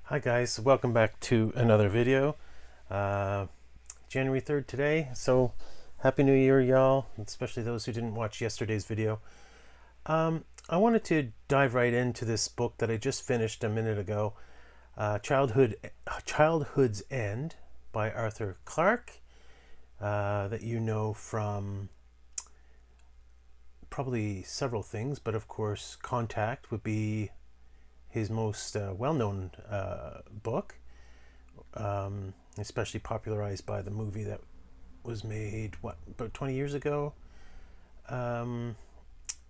Hi guys, welcome back to another video. January 3rd today, so Happy New Year y'all, especially those who didn't watch yesterday's video. I wanted to dive right into this book that I just finished a minute ago, Childhood's End by Arthur Clarke, that you know from probably several things, but of course Contact would be his most well-known book, especially popularized by the movie that was made, about 20 years ago.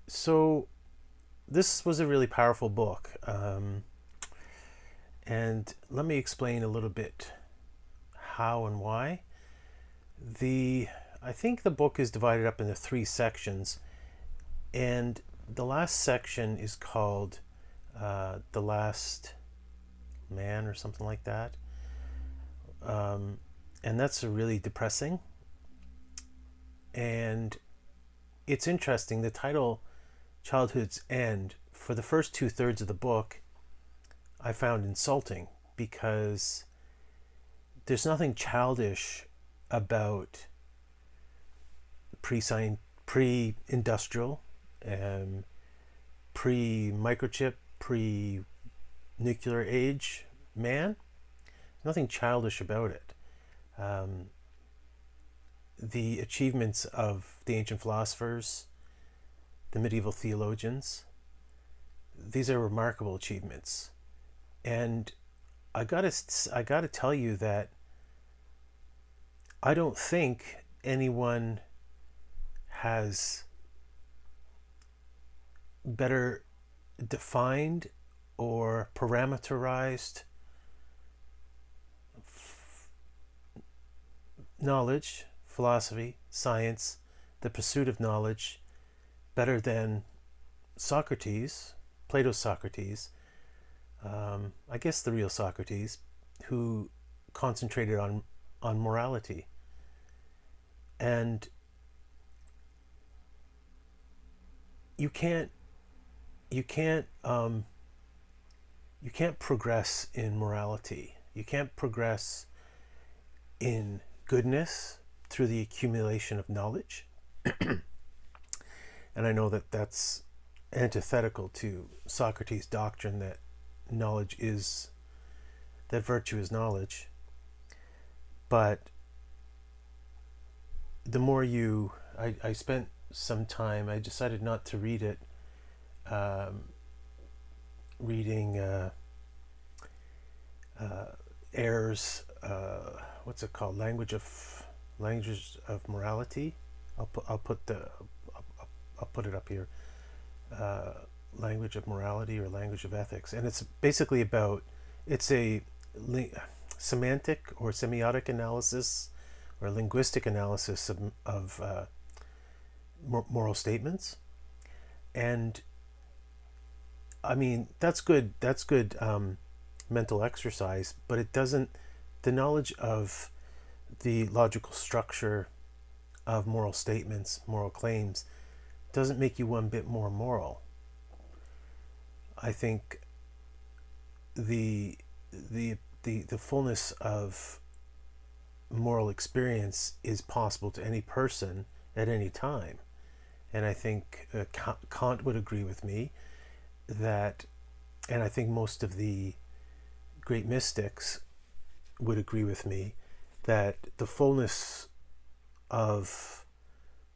So this was a really powerful book. And let me explain a little bit how and why. I think the book is divided up into three sections, and the last section is called The Last Man or something like that. And that's really depressing. And it's interesting, the title Childhood's End, for the first 2/3 of the book, I found insulting because there's nothing childish about pre-industrial, pre-microchip, pre-nuclear age man. Nothing childish about it. The achievements of the ancient philosophers, the medieval theologians, these are remarkable achievements. And I gotta tell you that I don't think anyone has better defined or parameterized knowledge, philosophy, science, the pursuit of knowledge, better than Socrates, Plato's Socrates, I guess the real Socrates, who concentrated on morality. And you can't progress in morality. You can't progress in goodness through the accumulation of knowledge. And I know that that's antithetical to Socrates' doctrine that virtue is knowledge. But the more I spent some time, I decided not to read it, reading Ayer's, what's it called, languages of morality. I'll put it up here. Language of morality or language of ethics, and it's basically it's a semantic or semiotic analysis or linguistic analysis of moral statements. And I mean, that's good mental exercise, but it doesn't, the knowledge of the logical structure of moral statements, moral claims, doesn't make you one bit more moral. I think the fullness of moral experience is possible to any person at any time. And I think Kant would agree with me that, and I think most of the great mystics would agree with me, that the fullness of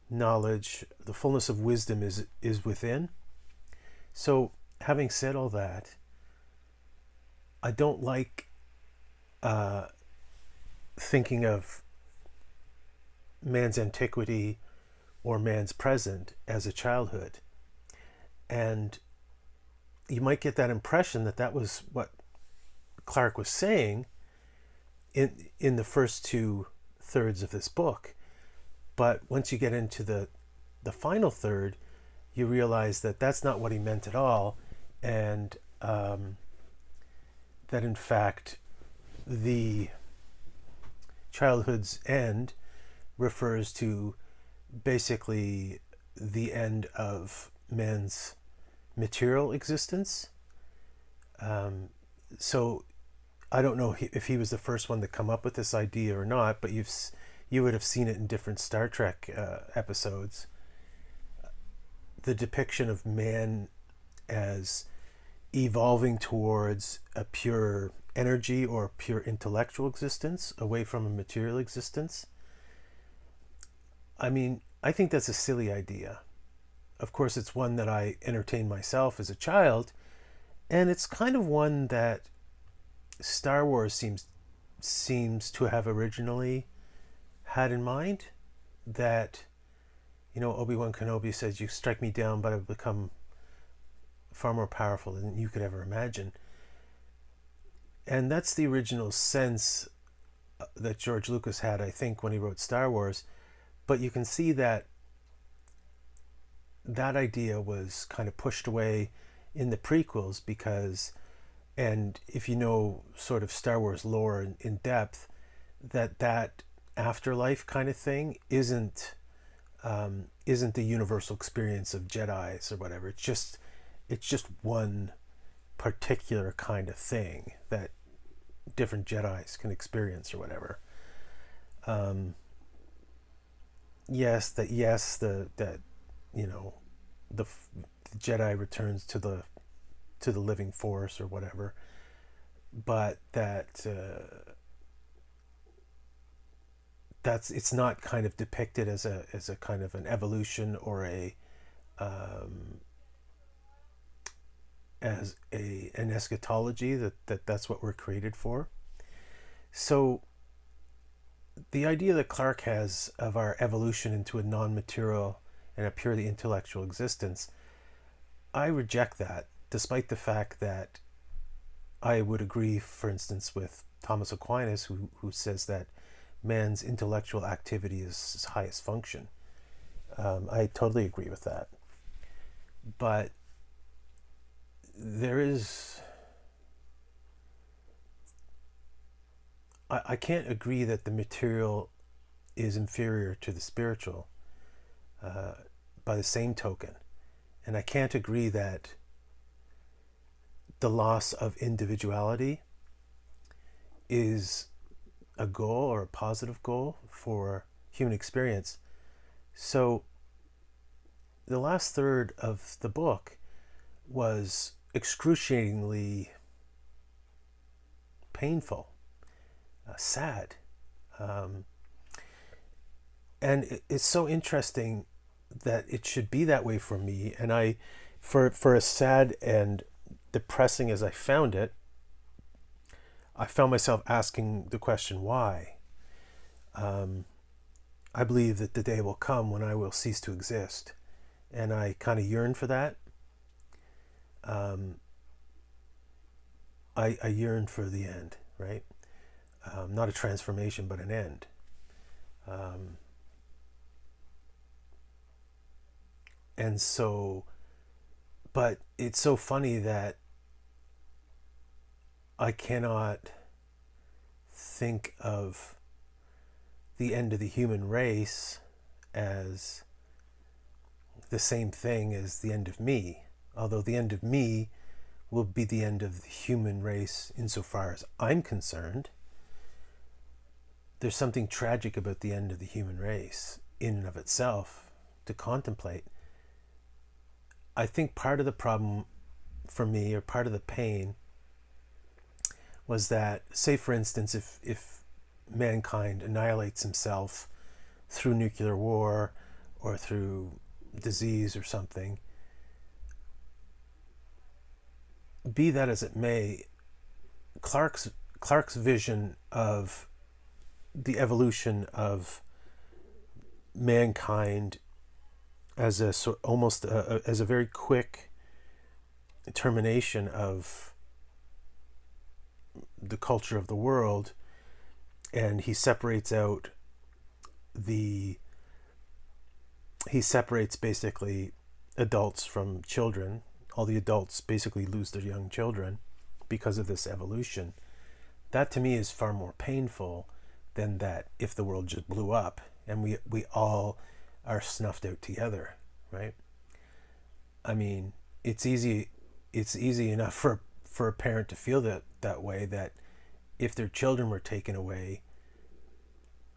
knowledge, the fullness of wisdom is within. So having said all that, I don't like thinking of man's antiquity or man's present as a childhood. And you might get that impression that was what Clarke was saying in the first 2/3 of this book. But once you get into the final third, you realize that that's not what he meant at all, and that in fact the childhood's end refers to basically the end of man's material existence. So I don't know if he was the first one to come up with this idea or not, but you would have seen it in different Star Trek episodes. The depiction of man as evolving towards a pure energy or pure intellectual existence away from a material existence. I mean, I think that's a silly idea. Of course, it's one that I entertained myself as a child, and it's kind of one that Star Wars seems to have originally had in mind. That, Obi-Wan Kenobi says, "You strike me down, but I've become far more powerful than you could ever imagine." And that's the original sense that George Lucas had, I think, when he wrote Star Wars. But you can see that that idea was kind of pushed away in the prequels because, and if you know sort of Star Wars lore in depth, that afterlife kind of thing isn't the universal experience of Jedi's or whatever. It's just one particular kind of thing that different Jedi's can experience or whatever. Yes, that the Jedi returns to the living force or whatever, but that's it's not kind of depicted as a kind of an evolution or an eschatology that's what we're created for. So the idea that Clarke has of our evolution into a non-material and a purely intellectual existence, I reject that, despite the fact that I would agree, for instance, with Thomas Aquinas, who says that man's intellectual activity is his highest function. I totally agree with that. But there is... I can't agree that the material is inferior to the spiritual by the same token. And I can't agree that the loss of individuality is a goal or a positive goal for human experience. So the last third of the book was excruciatingly painful, sad. And it's so interesting that it should be that way for me. And for as sad and depressing as I found it, I found myself asking the question, why? I believe that the day will come when I will cease to exist. And I kind of yearn for that. I yearn for the end, right? Not a transformation, but an end. And so, but it's so funny that I cannot think of the end of the human race as the same thing as the end of me. Although the end of me will be the end of the human race insofar as I'm concerned. There's something tragic about the end of the human race in and of itself to contemplate. I think part of the problem for me, or part of the pain, was that, say for instance, if mankind annihilates himself through nuclear war or through disease or something, be that as it may, Clarke's vision of the evolution of mankind as a sort, almost as a very quick termination of the culture of the world, and he separates basically adults from children. All the adults basically lose their young children because of this evolution. That to me is far more painful than that if the world just blew up and we all are snuffed out together, right? I mean, it's easy enough for a parent to feel that way, that if their children were taken away,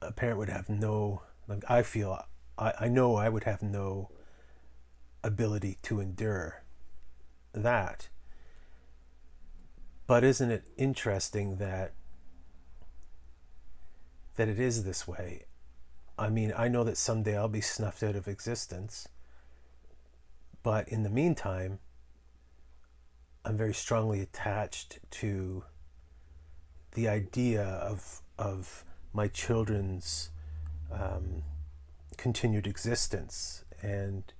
a parent would have no, like I feel, I know I would have no ability to endure that. But isn't it interesting that it is this way? I mean, I know that someday I'll be snuffed out of existence, but in the meantime, I'm very strongly attached to the idea of my children's continued existence and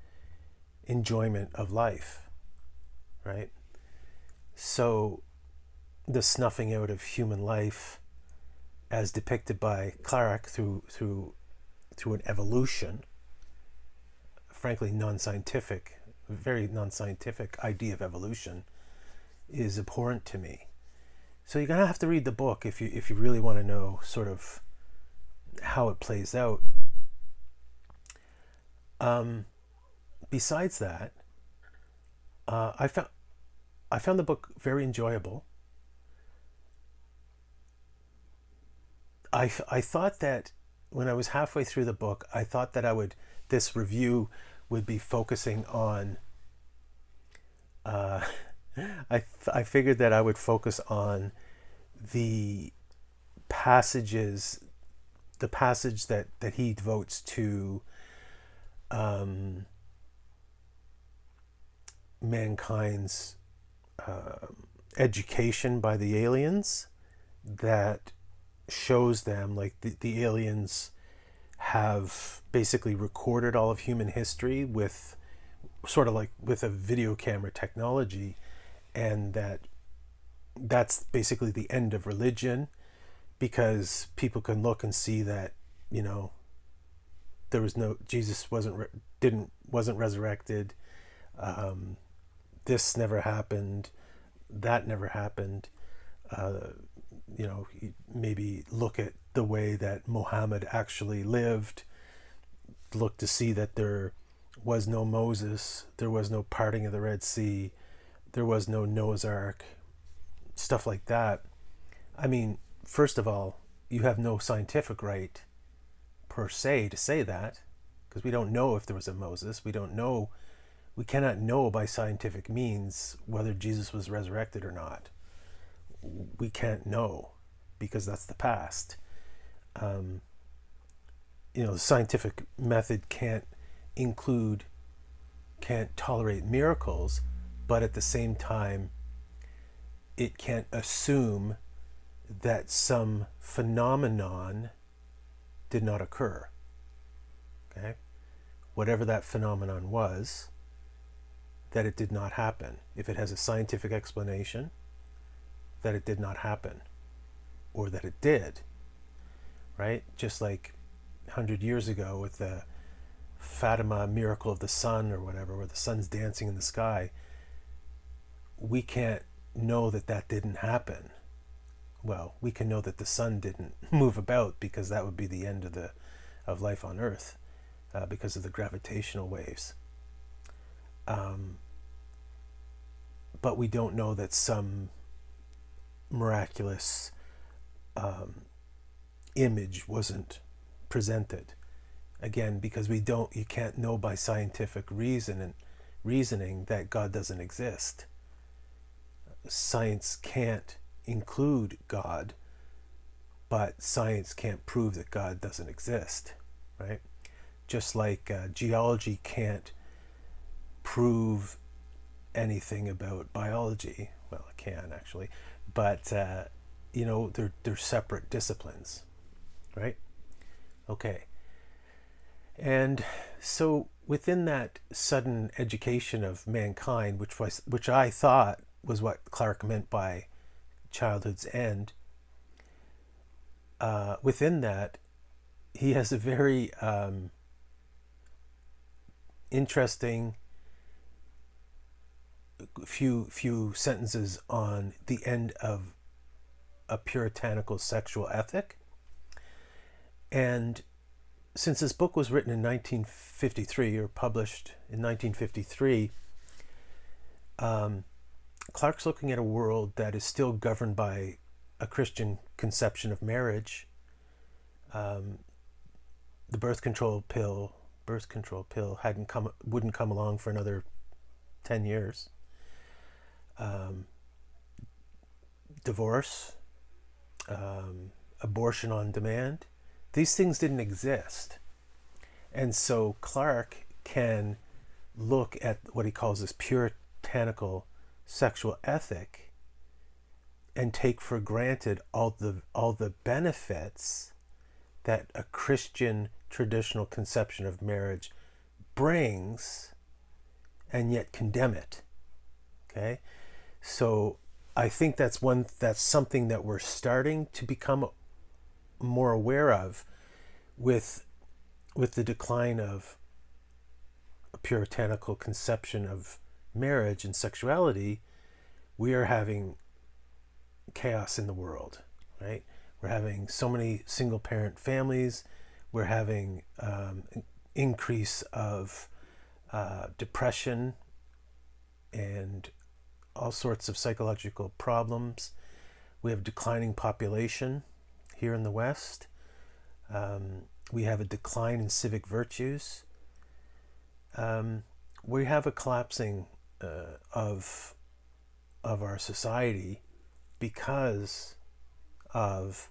enjoyment of life, right? So the snuffing out of human life, as depicted by Clarke through an evolution, frankly non-scientific, very non-scientific idea of evolution, is abhorrent to me. So you're gonna have to read the book if you really want to know sort of how it plays out. Besides that, I found the book very enjoyable. I thought that when I was halfway through the book, I thought that this review would be focusing on. I figured that I would focus on the passages, the passage that he devotes to mankind's education by the aliens, that shows them like the aliens have basically recorded all of human history with sort of like with a video camera technology, and that's basically the end of religion, because people can look and see that, you know, there was no Jesus wasn't resurrected, this never happened, that never happened. You know, maybe look at the way that Muhammad actually lived, look to see that there was no Moses, there was no parting of the Red Sea, there was no Noah's Ark, stuff like that. I mean, first of all, you have no scientific right per se to say that, because we don't know if there was a Moses. We cannot know by scientific means whether Jesus was resurrected or not. We can't know, because that's the past. You know, the scientific method can't tolerate miracles, but at the same time, it can't assume that some phenomenon did not occur. Okay? Whatever that phenomenon was, that it did not happen. If it has a scientific explanation, that it did not happen, or that it did, right? Just like 100 years ago with the Fatima miracle of the sun or whatever, where the sun's dancing in the sky, we can't know that didn't happen. Well, we can know that the sun didn't move about, because that would be the end of life on Earth, because of the gravitational waves. But we don't know that some miraculous image wasn't presented. Again, because you can't know by scientific reasoning that God doesn't exist. Science can't include God, but science can't prove that God doesn't exist, right? Just like geology can't prove anything about biology. Well, it can actually, but you know, they're separate disciplines, right? Okay. And so within that sudden education of mankind, which I thought was what Clarke meant by childhood's end, within that, he has a very interesting few sentences on the end of a puritanical sexual ethic. And since this book was written in 1953, or published in 1953, Clarke's looking at a world that is still governed by a Christian conception of marriage, the birth control pill wouldn't come along for another 10 years. Divorce, abortion on demand, these things didn't exist. And so Clarke can look at what he calls this puritanical sexual ethic and take for granted all the benefits that a Christian traditional conception of marriage brings, and yet condemn it. Okay? So I think that's something that we're starting to become more aware of with the decline of a puritanical conception of marriage and sexuality. We are having chaos in the world, right? We're having so many single parent families. We're having an increase of depression and all sorts of psychological problems. We have declining population here in the West. We have a decline in civic virtues. We have a collapsing of our society because of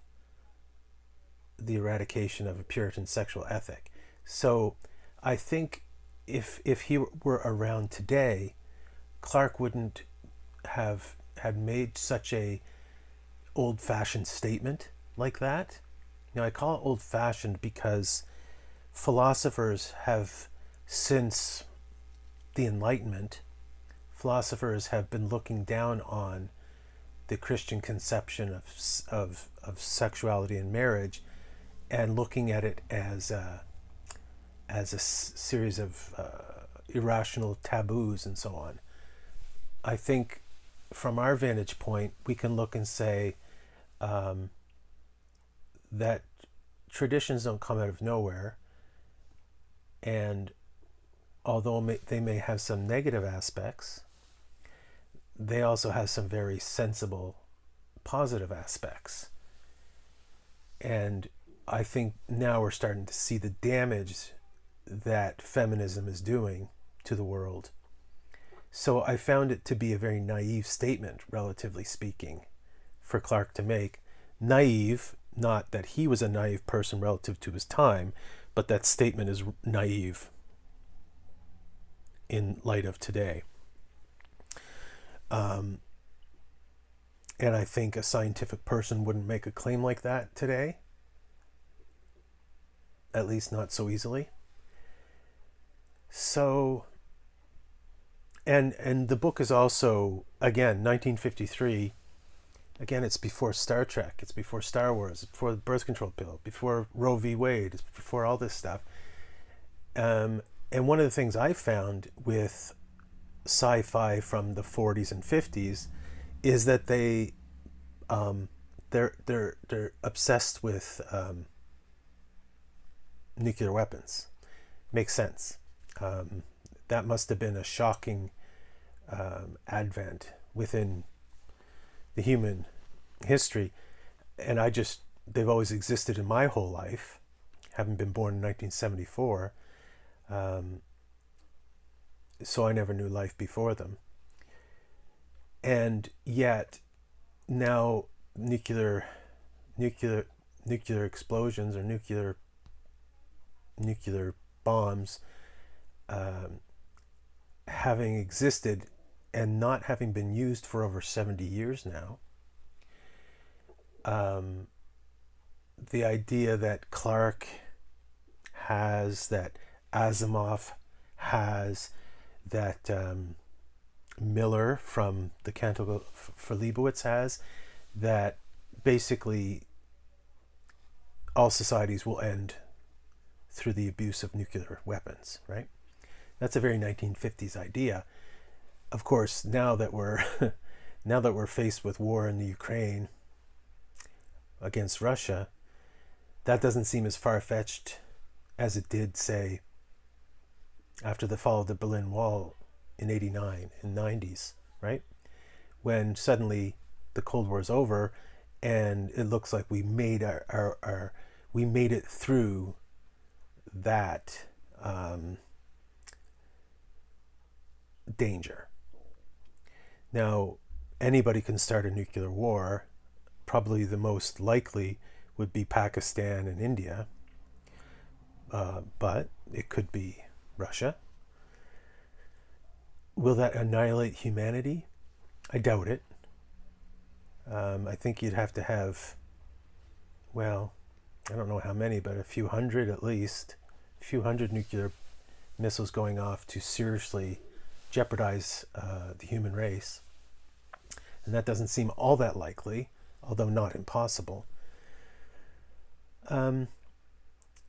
the eradication of a Puritan sexual ethic. So I think if he were around today, Clarke wouldn't have had made such a old-fashioned statement like that. Now I call it old-fashioned because philosophers have, since the Enlightenment, philosophers have been looking down on the Christian conception of sexuality and marriage, and looking at it as a series of irrational taboos and so on. I think from our vantage point, we can look and say that traditions don't come out of nowhere, and although they may have some negative aspects, they also have some very sensible positive aspects. And I think now we're starting to see the damage that feminism is doing to the world. So I found it to be a very naive statement, relatively speaking, for Clarke to make. Naive, not that he was a naive person relative to his time, but that statement is naive in light of today. And I think a scientific person wouldn't make a claim like that today, at least not so easily. So, and the book is also, again, 1953. Again, it's before Star Trek, it's before Star Wars, it's before the birth control pill, before Roe v. Wade, it's before all this stuff. And one of the things I found with sci-fi from the 40s and 50s is that they're obsessed with nuclear weapons. Makes sense. That must have been a shocking advent within the human history, and they've always existed in my whole life, having been born in 1974, so I never knew life before them. And yet now nuclear explosions or nuclear bombs having existed and not having been used for over 70 years now. The idea that Clarke has, that Asimov has, that Miller from the Canticle for Leibowitz has, that basically all societies will end through the abuse of nuclear weapons, right? That's a very 1950s idea. Of course, now that we're faced with war in the Ukraine against Russia, that doesn't seem as far-fetched as it did, say, after the fall of the Berlin Wall in 89, in the 90s, right? When suddenly the Cold War is over and it looks like we made we made it through that danger. Now, anybody can start a nuclear war. Probably the most likely would be Pakistan and India, but it could be Russia. Will that annihilate humanity? I doubt it. I think you'd have to have, well, I don't know how many, but a few hundred at least, a few hundred nuclear missiles going off to seriously jeopardize the human race. And that doesn't seem all that likely, although not impossible.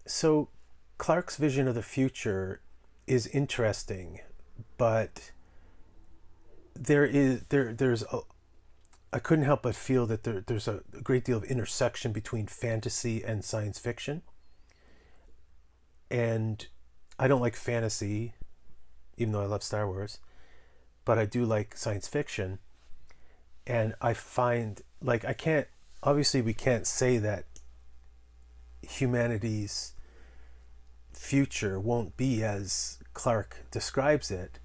So Clarke's vision of the future is interesting, but I couldn't help but feel that there's a great deal of intersection between fantasy and science fiction. And I don't like fantasy, even though I love Star Wars, but I do like science fiction. And I find, like, obviously we can't say that humanity's future won't be as Clarke describes it,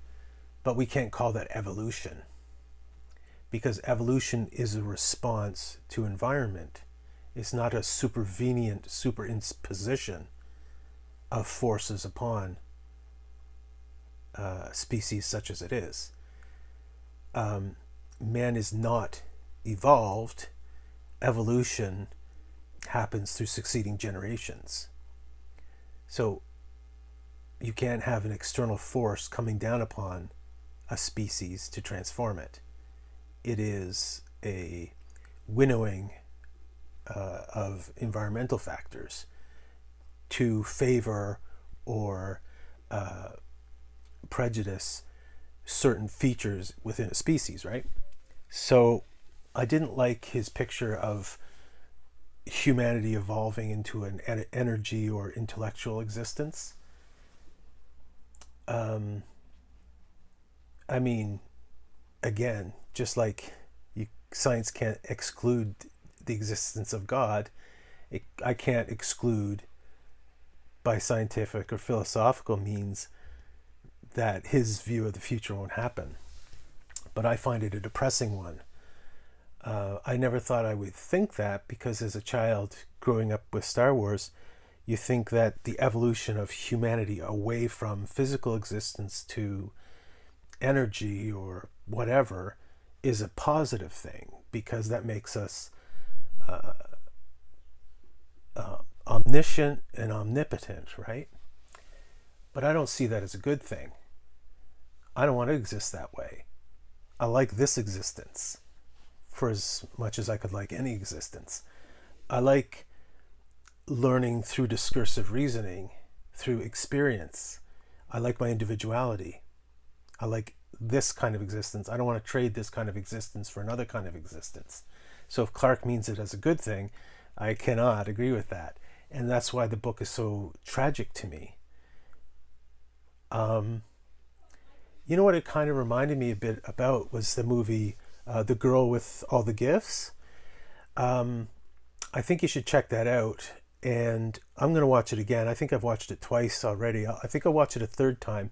but we can't call that evolution, because evolution is a response to environment. It's not a supervenient superimposition of forces upon species such as it is. Man is not evolved. Evolution happens through succeeding generations. So you can't have an external force coming down upon a species to transform it. It is a winnowing of environmental factors to favor or prejudice certain features within a species, right? So I didn't like his picture of humanity evolving into an energy or intellectual existence. I mean, again, just like science can't exclude the existence of God, I can't exclude by scientific or philosophical means that his view of the future won't happen. But I find it a depressing one. I never thought I would think that, because as a child growing up with Star Wars, you think that the evolution of humanity away from physical existence to energy or whatever is a positive thing, because that makes us omniscient and omnipotent, right? But I don't see that as a good thing. I don't want to exist that way. I like this existence for as much as I could like any existence. I like learning through discursive reasoning, through experience. I like my individuality. I like this kind of existence. I don't want to trade this kind of existence for another kind of existence. So if Clarke means it as a good thing, I cannot agree with that. And that's why the book is so tragic to me. You know what it kind of reminded me a bit about was the movie The Girl with All the Gifts. I think you should check that out. And I'm going to watch it again. I think I've watched it twice already. I think I'll watch it a third time.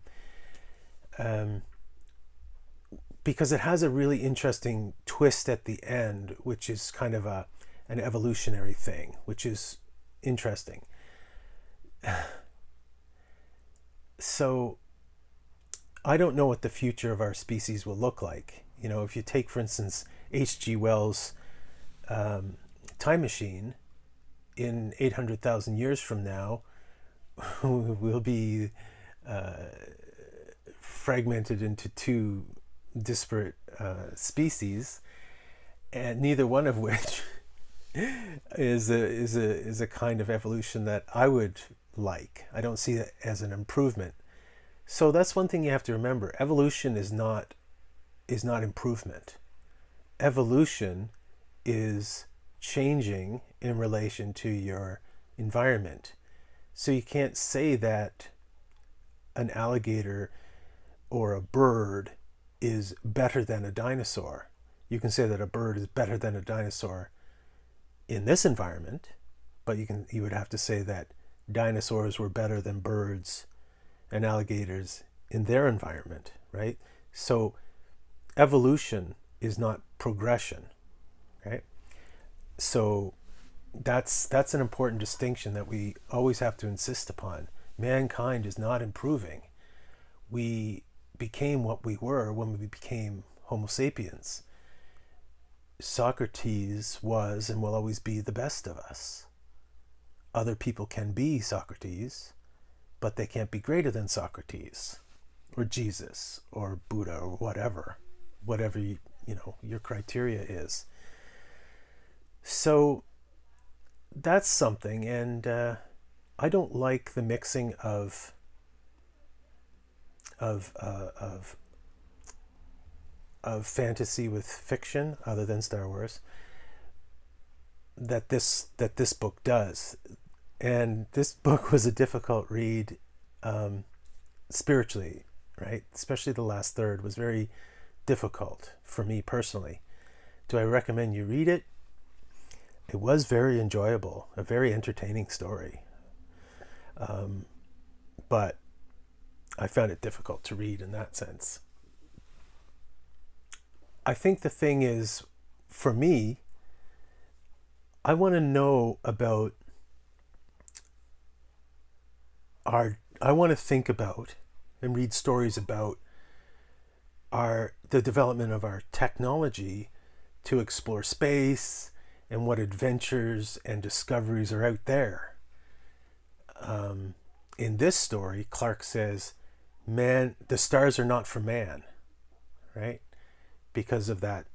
Because it has a really interesting twist at the end, which is kind of an evolutionary thing, which is interesting. So I don't know what the future of our species will look like. You know, if you take, for instance, H.G. Wells' Time Machine, in 800,000 years from now, we'll be fragmented into two disparate species, and neither one of which is a kind of evolution that I would like. I don't see it as an improvement. So that's one thing you have to remember. Evolution is not improvement. Evolution is changing in relation to your environment. So you can't say that an alligator or a bird is better than a dinosaur. You can say that a bird is better than a dinosaur in this environment, but you would have to say that dinosaurs were better than birds and alligators in their environment, right? So evolution is not progression, right? So that's an important distinction that we always have to insist upon. Mankind is not improving. We became what we were when we became Homo sapiens. Socrates was and will always be the best of us. Other people can be Socrates, but they can't be greater than Socrates or Jesus or Buddha or whatever your criteria is. So that's something, and I don't like the mixing of fantasy with fiction, other than Star Wars, that this book does. And this book was a difficult read, spiritually, right? Especially the last third was very difficult for me personally. Do I recommend you read it? It was very enjoyable, a very entertaining story. But I found it difficult to read in that sense. I think the thing is, for me, I want to know about I want to think about and read stories about the development of our technology to explore space and what adventures and discoveries are out there. In this story, Clarke says, "Man, the stars are not for man," right? Because of that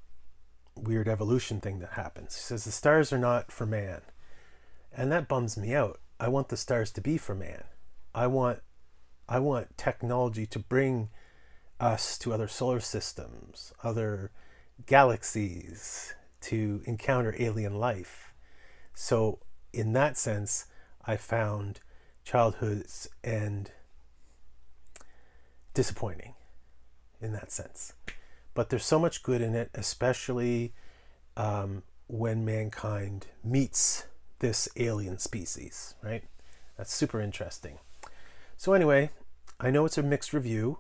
weird evolution thing that happens. He says the stars are not for man, and that bums me out. I want the stars to be for man. I want technology to bring us to other solar systems, other galaxies, to encounter alien life. So in that sense, I found childhood's end disappointing in that sense. But there's so much good in it, especially when mankind meets this alien species, right? That's super interesting. So anyway, I know it's a mixed review.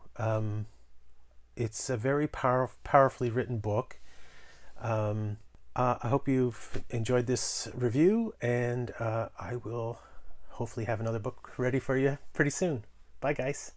It's a very powerfully written book. I hope you've enjoyed this review, and I will hopefully have another book ready for you pretty soon. Bye, guys.